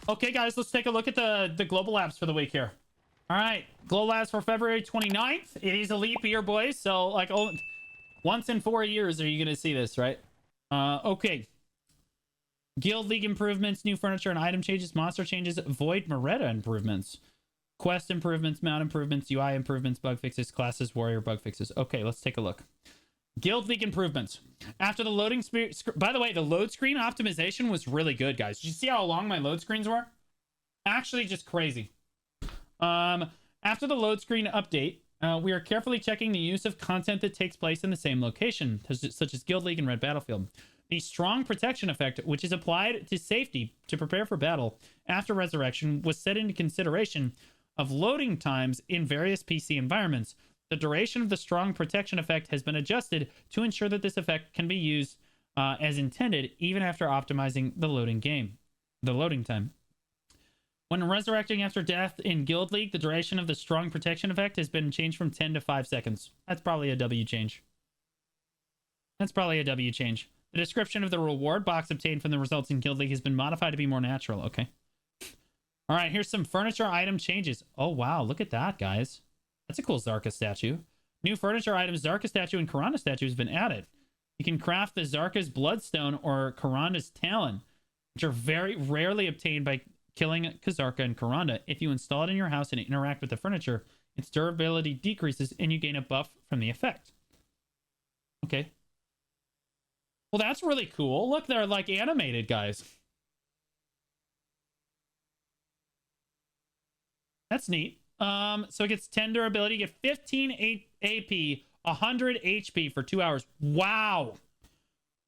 Okay, guys, let's take a look at the global labs for the week here. All right, global labs for February 29th. It is a leap year, boys. So, like, once in 4 years are you going to see this, right? Okay. Guild League improvements, new furniture and item changes, monster changes, Void Maretta improvements, quest improvements, mount improvements, UI improvements, bug fixes, classes, warrior bug fixes. Okay, let's take a look. Guild League improvements. After the loading by the way, the load screen optimization was really good, guys. Did you see how long my load screens were? Actually, just crazy. After the load screen update, we are carefully checking the use of content that takes place in the same location, such as Guild League and Red Battlefield. The strong protection effect, which is applied to safety to prepare for battle after resurrection, was set into consideration of loading times in various PC environments. The duration of the strong protection effect has been adjusted to ensure that this effect can be used as intended, even after optimizing the loading time. When resurrecting after death in Guild League, the duration of the strong protection effect has been changed from 10 to 5 seconds. That's probably a W change. The description of the reward box obtained from the results in Guild League has been modified to be more natural. Okay. All right, here's some furniture item changes. Oh, wow. Look at that, guys. That's a cool Zarka statue. New furniture items, Zarka statue and Karanda statue has been added. You can craft the Zarka's Bloodstone or Karanda's Talon, which are very rarely obtained by killing Kazarka and Karanda. If you install it in your house and interact with the furniture, its durability decreases and you gain a buff from the effect. Okay. Well, that's really cool. Look, they're like animated, guys. That's neat. So it gets 10 durability, you get 15 AP, 100 HP for 2 hours. Wow.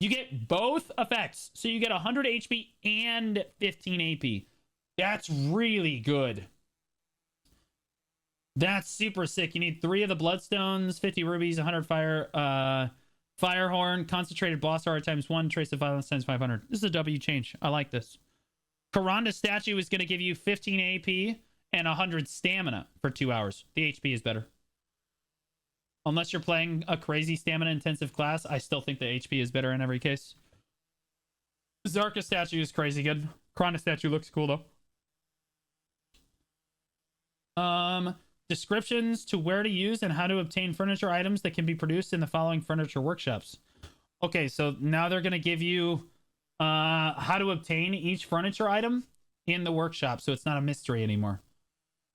You get both effects. So you get 100 HP and 15 AP. That's really good. That's super sick. You need 3 of the Bloodstones, 50 rubies, 100 Firehorn, concentrated boss art times 1, trace of violence times 500. This is a W change. I like this. Karanda's statue is going to give you 15 AP and 100 stamina for 2 hours. The HP is better. Unless you're playing a crazy stamina intensive class, I still think the HP is better in every case. Zarka statue is crazy good. Karanda statue looks cool though. Descriptions to where to use and how to obtain furniture items that can be produced in the following furniture workshops. Okay, so now they're going to give you how to obtain each furniture item in the workshop, so it's not a mystery anymore,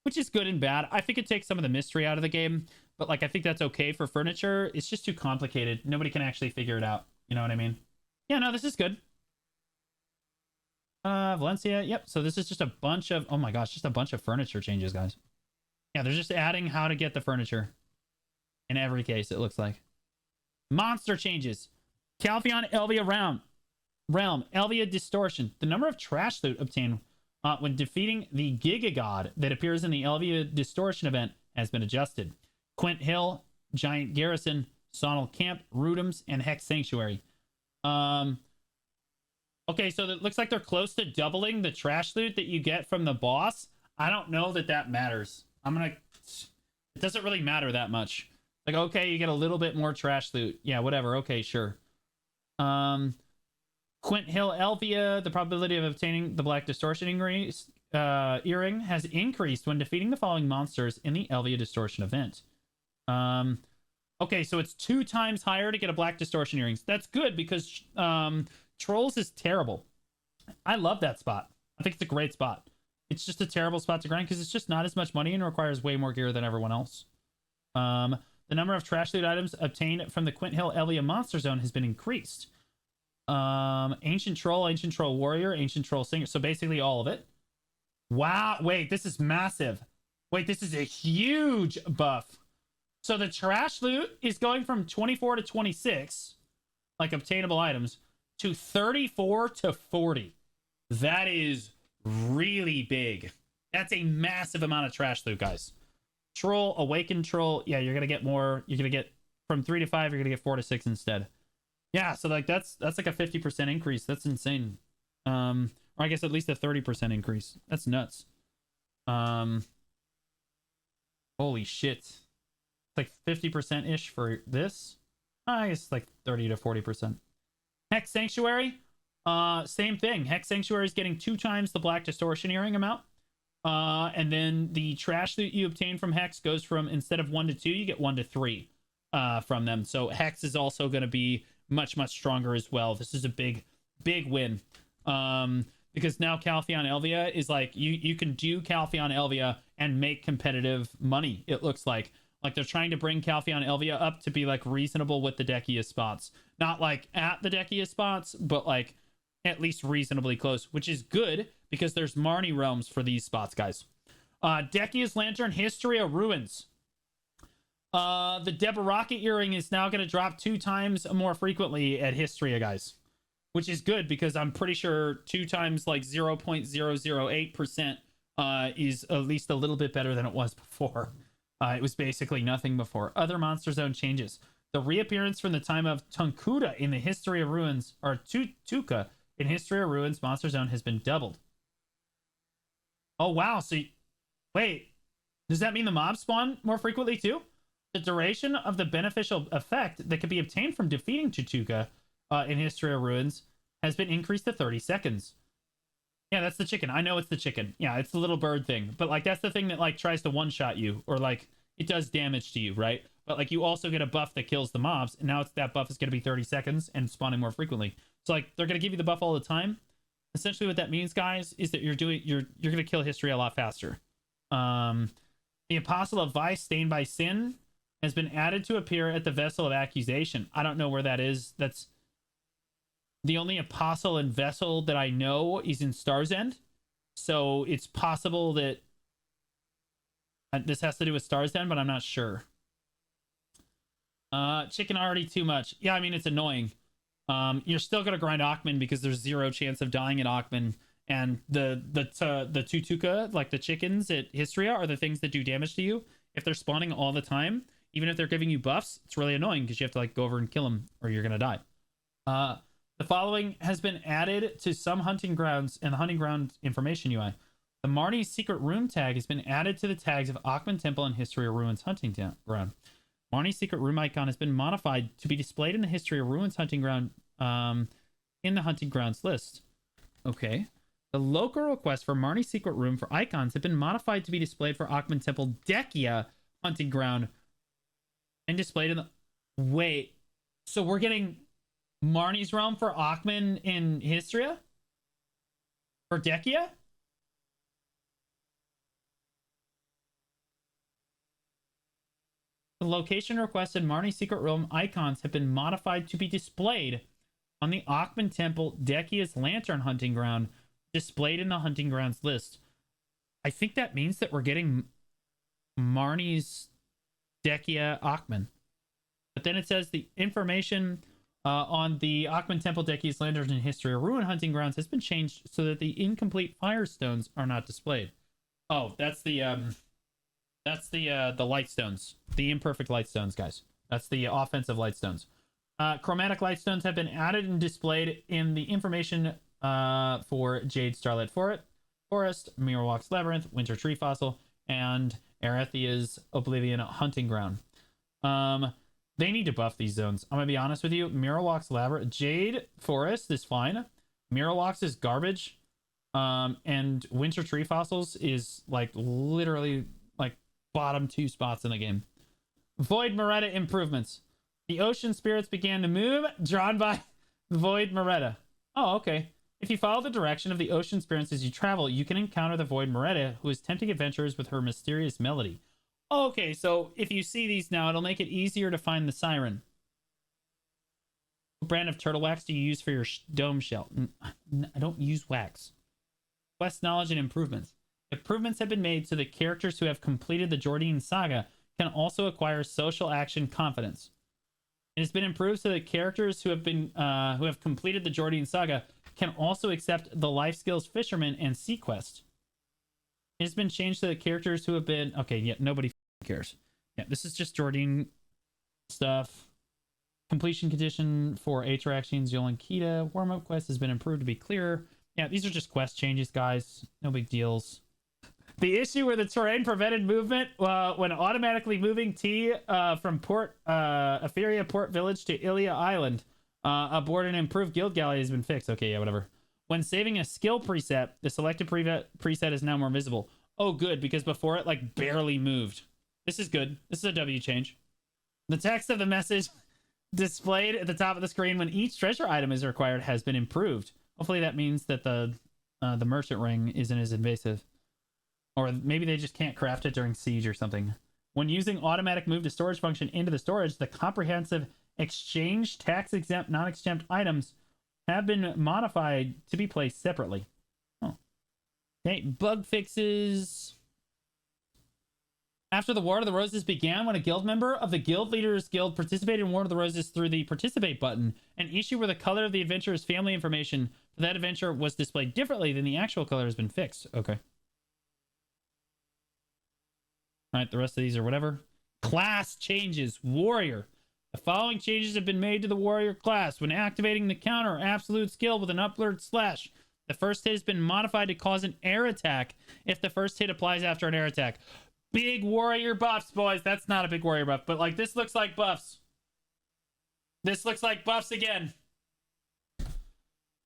which is good and bad. I think it takes some of the mystery out of the game, but like I think that's okay for furniture. It's just too complicated. Nobody can actually figure it out. You know what I mean? Yeah, no, this is good. Valencia, yep. So this is just a bunch of, oh my gosh, just a bunch of furniture changes, guys. Yeah, they're just adding how to get the furniture in every case, it looks like. Monster changes. Calpheon Elvia Realm. Elvia Distortion. The number of trash loot obtained when defeating the Giga God that appears in the Elvia Distortion event has been adjusted. Quint Hill, Giant Garrison, Sonal Camp, Rudums, and Hex Sanctuary. Okay, so it looks like they're close to doubling the trash loot that you get from the boss. I don't know that that matters. It doesn't really matter that much. Like, okay, you get a little bit more trash loot. Yeah, whatever. Okay, sure. Quint Hill Elvia, the probability of obtaining the Black Distortion earring has increased when defeating the following monsters in the Elvia Distortion event. Okay, so it's 2 times higher to get a Black Distortion earrings. That's good because Trolls is terrible. I love that spot. I think it's a great spot. It's just a terrible spot to grind because it's just not as much money and requires way more gear than everyone else. The number of trash loot items obtained from the Quint Hill Elvia Monster Zone has been increased. Ancient Troll Warrior, Ancient Troll Singer. So basically all of it. Wow. Wait, this is massive. Wait, this is a huge buff. So the trash loot is going from 24 to 26, like obtainable items, to 34 to 40. That is really big. That's a massive amount of trash loot, guys. Troll, Awakened Troll. Yeah, you're going to get more. You're going to get from 3 to 5, you're going to get 4 to 6 instead. Yeah, so like that's like a 50% increase. That's insane. Or I guess at least a 30% increase. That's nuts. Holy shit. It's like 50% ish for this. I guess like 30 to 40%. Hex Sanctuary. Same thing. Hex Sanctuary is getting 2 times the Black Distortion Earring amount. And then the trash that you obtain from Hex goes from, instead of 1 to 2, you get 1 to 3 from them. So Hex is also going to be much, much stronger as well. This is a big, big win. Because now Calpheon Elvia is like, you can do Calpheon Elvia and make competitive money, it looks like. Like they're trying to bring Calpheon Elvia up to be like reasonable with the deckiest spots. Not like at the deckiest spots, but like at least reasonably close, which is good because there's Marnie realms for these spots, guys. Deckiest Lantern, History of Ruins. The Deborah Rocket Earring is now going to drop 2 times more frequently at Histria, guys. Which is good because I'm pretty sure 2 times like 0.008% is at least a little bit better than it was before. It was basically nothing before. Other Monster Zone changes. The reappearance from the time of Tunkuda in the History of Ruins, or Tuka in History of Ruins Monster Zone has been doubled. Oh, wow. So, wait. Does that mean the mobs spawn more frequently too? The duration of the beneficial effect that can be obtained from defeating Tutuka in History of Ruins has been increased to 30 seconds. Yeah, that's the chicken. I know it's the chicken. Yeah, it's the little bird thing. But, like, that's the thing that, like, tries to one-shot you. Or, like, it does damage to you, right? But, like, you also get a buff that kills the mobs. And now that buff is going to be 30 seconds and spawning more frequently. So, like, they're going to give you the buff all the time. Essentially what that means, guys, is that you're going to kill history a lot faster. The Apostle of Vice, Stained by Sin, has been added to appear at the Vessel of Accusation. I don't know where that is. That's... The only apostle and vessel that I know is in Star's End. So it's possible that this has to do with Star's End, but I'm not sure. Chicken already too much. Yeah, I mean, it's annoying. You're still going to grind Akhman because there's 0 chance of dying at Akhman. And the Tutuka, like the chickens at Histria, are the things that do damage to you. If they're spawning all the time, even if they're giving you buffs, it's really annoying because you have to like go over and kill them or you're going to die. The following has been added to some hunting grounds in the hunting ground information UI. The Marnie's secret room tag has been added to the tags of Akhman Temple and History of Ruins hunting ground. Marnie's secret room icon has been modified to be displayed in the History of Ruins hunting ground in the hunting grounds list. Okay. The local request for Marnie's secret room for icons have been modified to be displayed for Akhman Temple Dekia hunting ground and displayed in the... Wait. So we're getting... Marnie's realm for Akhman in Histria? For Dekia? The location requested Marnie's secret realm icons have been modified to be displayed on the Akhman Temple Dekia's lantern hunting ground, displayed in the hunting grounds list. I think that means that we're getting Marnie's Dekia Akhman. But then it says the information... on the Akhman Temple Deki's Lanterns in History of Ruin hunting grounds has been changed so that the incomplete firestones are not displayed. Oh, that's the light stones, the imperfect light stones, guys. That's the offensive light stones. Chromatic light stones have been added and displayed in the information for Jade Starlight Forest, Mirrorwalk's Labyrinth, Winter Tree Fossil, and Arethia's Oblivion hunting ground. They need to buff these zones. I'm going to be honest with you. Mirrorwalk's Labyrinth... Jade Forest is fine. Mirrorwalk's is garbage. And Winter Tree Fossils is, like, literally, like, bottom 2 spots in the game. Void Maretta improvements. The ocean spirits began to move, drawn by Void Maretta. Oh, okay. If you follow the direction of the ocean spirits as you travel, you can encounter the Void Maretta, who is tempting adventurers with her mysterious melody. Okay, so if you see these now, it'll make it easier to find the siren. What brand of turtle wax do you use for your dome shell? I don't use wax. Quest knowledge and improvements. Improvements have been made so that characters who have completed the Jordan saga can also acquire social action confidence. It has been improved so that characters who have completed the Jordan saga can also accept the life skills fisherman and sea quest. It has been changed so that characters who have been... Okay, yeah, nobody cares. Yeah, this is just Jordan stuff. Completion condition for Atraxians, Yolan Kita. Warm-up quest has been improved to be clearer. Yeah, these are just quest changes, guys. No big deals. The issue where the terrain prevented movement when automatically moving T from Port Etheria Port Village to Ilia Island. Abort and improved guild galley has been fixed. Okay, yeah, whatever. When saving a skill preset, the selected preset is now more visible. Oh, good, because before it like barely moved. This is good. This is a W change. The text of the message displayed at the top of the screen when each treasure item is required has been improved. Hopefully that means that the merchant ring isn't as invasive. Or maybe they just can't craft it during siege or something. When using automatic move to storage function into the storage, the comprehensive exchange tax-exempt, non-exempt items have been modified to be placed separately. Oh. Okay, bug fixes. After the War of the Roses began, when a guild member of the Guild Leaders Guild participated in War of the Roses through the Participate button, an issue where the color of the adventurer's family information for that adventure was displayed differently than the actual color has been fixed. Okay. Alright, the rest of these are whatever. Class changes. Warrior. The following changes have been made to the warrior class. When activating the counter absolute skill with an upward slash, the first hit has been modified to cause an air attack if the first hit applies after an air attack. Big warrior buffs, boys. That's not a big warrior buff, but like this looks like buffs. This looks like buffs again.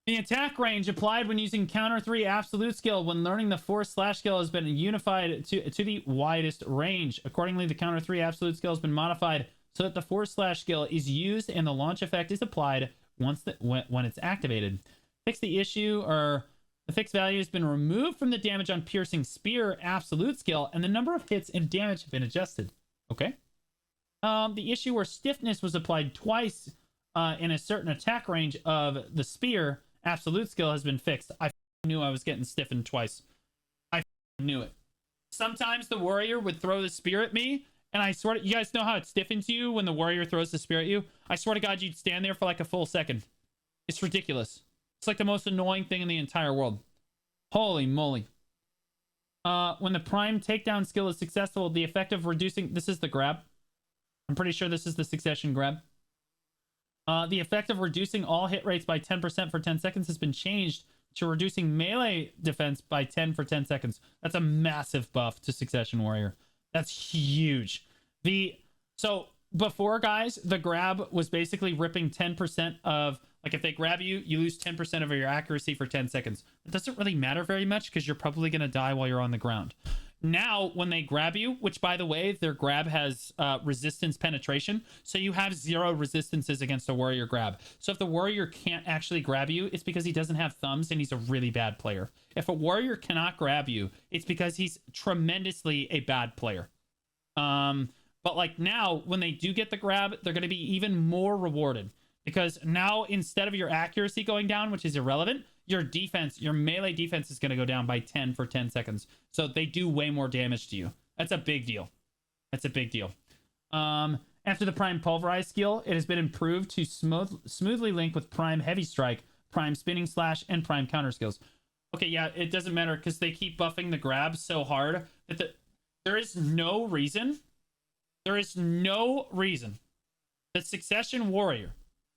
The attack range applied when using counter 3 absolute skill when learning the force slash skill has been unified to the widest range. Accordingly, the counter 3 absolute skill has been modified so that the force slash skill is used and the launch effect is applied when it's activated. Fix the issue, or the fixed value has been removed from the damage on piercing spear absolute skill, and the number of hits and damage have been adjusted. Okay. The issue where stiffness was applied twice in a certain attack range of the spear absolute skill has been fixed. I knew I was getting stiffened twice. I knew it. Sometimes the warrior would throw the spear at me, and I swear to, you guys know how it stiffens you when the warrior throws the spear at you? I swear to God, you'd stand there for like a full second. It's ridiculous. It's like the most annoying thing in the entire world. Holy moly. When the prime takedown skill is successful, the effect of reducing... This is the grab. I'm pretty sure this is the succession grab. The effect of reducing all hit rates by 10% for 10 seconds has been changed to reducing melee defense by 10 for 10 seconds. That's a massive buff to Succession Warrior. That's huge. So before, guys, the grab was basically ripping 10% of... Like, if they grab you, you lose 10% of your accuracy for 10 seconds. It doesn't really matter very much because you're probably going to die while you're on the ground. Now, when they grab you, which, by the way, their grab has resistance penetration, so you have 0 resistances against a warrior grab. So if the warrior can't actually grab you, it's because he doesn't have thumbs and he's a really bad player. If a warrior cannot grab you, it's because he's tremendously a bad player. But, like, now, when they do get the grab, they're going to be even more rewarded. Because now, instead of your accuracy going down, which is irrelevant, your defense, your melee defense is going to go down by 10 for 10 seconds. So they do way more damage to you. That's a big deal. That's a big deal. After the Prime Pulverize skill, it has been improved to smoothly link with Prime Heavy Strike, Prime Spinning Slash, and Prime Counter skills. Okay, yeah, it doesn't matter because they keep buffing the grab so hard that there is no reason that Succession Warrior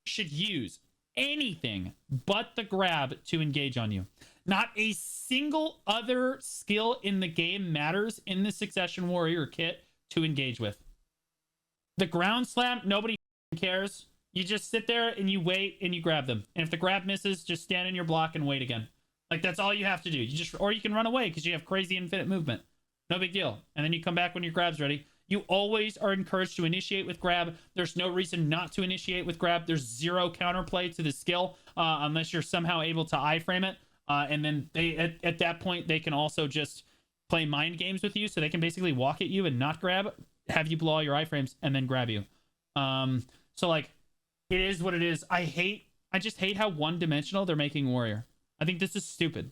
should use anything but the grab to engage on you. Not a single other skill in the game matters in the Succession Warrior kit to engage with. The ground slam, nobody cares. You just sit there and you wait and you grab them. And if the grab misses, just stand in your block and wait again. Like, that's all you have to do. Or you can run away because you have crazy infinite movement. No big deal. And then you come back when your grab's ready. You always are encouraged to initiate with grab. There's no reason not to initiate with grab. There's 0 counterplay to the skill unless you're somehow able to iframe it. And then they at that point, they can also just play mind games with you. So they can basically walk at you and not grab, have you blow all your iframes, and then grab you. So, like, it is what it is. I just hate how one-dimensional they're making Warrior. I think this is stupid.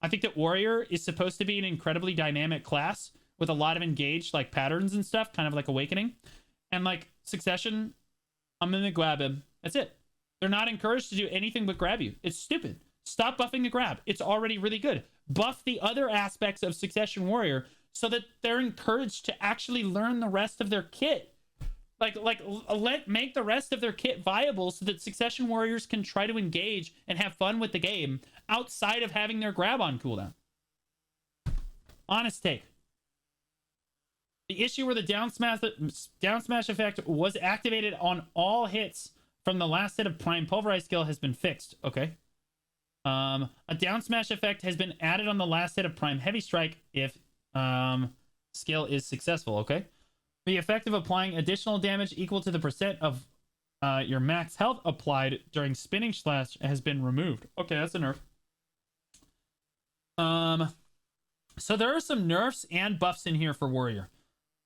I think that Warrior is supposed to be an incredibly dynamic class with a lot of engaged, like, patterns and stuff, kind of like Awakening. And, like, Succession, I'm gonna grab him. That's it. They're not encouraged to do anything but grab you. It's stupid. Stop buffing the grab. It's already really good. Buff the other aspects of Succession Warrior so that they're encouraged to actually learn the rest of their kit. Make the rest of their kit viable so that Succession Warriors can try to engage and have fun with the game outside of having their grab on cooldown. Honest take. The issue where the down smash effect was activated on all hits from the last hit of Prime Pulverize skill has been fixed. Okay. A down smash effect has been added on the last hit of Prime Heavy Strike if skill is successful. Okay. The effect of applying additional damage equal to the percent of your max health applied during spinning slash has been removed. Okay, that's a nerf. So there are some nerfs and buffs in here for Warrior.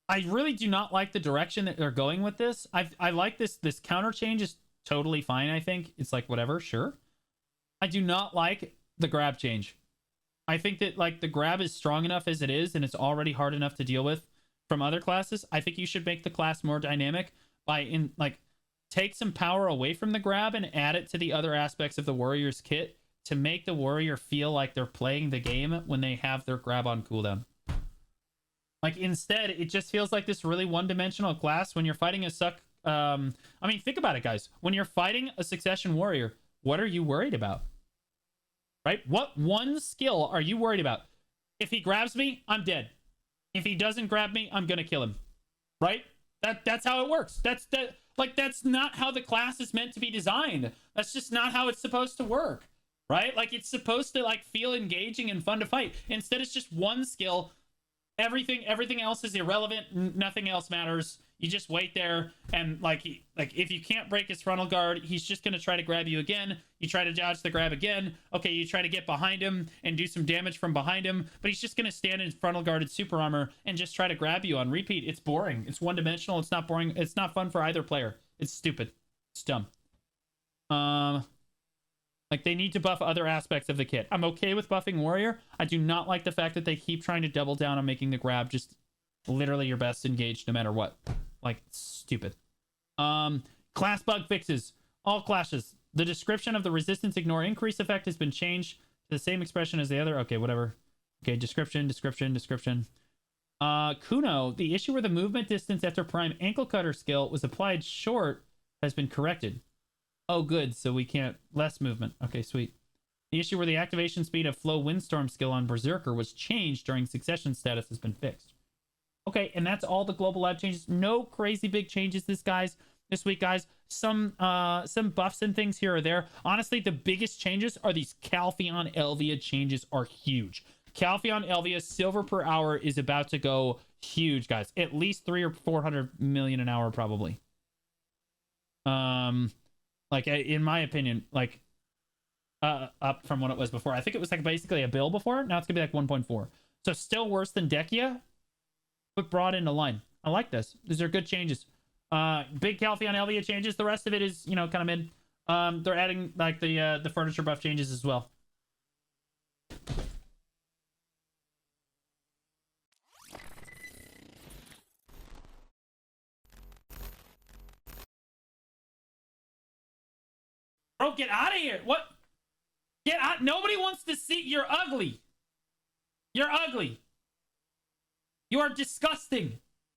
I really do not like the direction that they're going with this. I like this counter change is totally fine. I think it's like whatever, sure. I do not like the grab change. I think that like the grab is strong enough as it is, and it's already hard enough to deal with from other classes. I think you should make the class more dynamic by take some power away from the grab and add it to the other aspects of the Warrior's kit to make the Warrior feel like they're playing the game when they have their grab on cooldown. Like instead, it just feels like this really one-dimensional class when you're fighting a I mean, think about it, guys. When you're fighting a Succession Warrior, what are you worried about? Right? What one skill are you worried about? If he grabs me, I'm dead. If he doesn't grab me, I'm gonna kill him. Right? That's how it works. That's not how the class is meant to be designed. That's just not how it's supposed to work. Right? Like it's supposed to like feel engaging and fun to fight. Instead, it's just one skill. Everything else is irrelevant. Nothing else matters. You just wait there, and like if you can't break his frontal guard, he's just gonna try to grab you again. You try to dodge the grab again. Okay, you try to get behind him and do some damage from behind him, but he's just gonna stand in frontal guarded super armor and just try to grab you on repeat. It's boring. It's one dimensional. It's not boring. It's not fun for either player. It's stupid. It's dumb. Like they need to buff other aspects of the kit. I'm okay with buffing Warrior. I do not like the fact that they keep trying to double down on making the grab just literally your best engaged no matter what. Like, stupid. Class bug fixes. All clashes. The description of the resistance ignore increase effect has been changed to the same expression as the other. Okay, whatever. Okay, description. Kuno, the issue where the movement distance after Prime Ankle Cutter skill was applied short has been corrected. Oh, good. So we can't... Less movement. Okay, sweet. The issue where the activation speed of Flow Windstorm skill on Berserker was changed during succession status has been fixed. Okay, and that's all the global lab changes. No crazy big changes this week, guys. Some buffs and things here or there. Honestly, the biggest changes are these Calpheon Elvia changes are huge. Calpheon Elvia silver per hour is about to go huge, guys. At least 300 or 400 million an hour, probably. Like in my opinion, like up from what it was before. I think it was like basically a bill before. Now it's gonna be like 1.4. So still worse than Dekia, but brought into line. I like this. These are good changes. Big Calpheon Elvia changes. The rest of it is, you know, kind of mid. They're adding like the furniture buff changes as well. Bro, get out of here. What? Get out. Nobody wants to see. You're ugly. You're ugly. You are disgusting.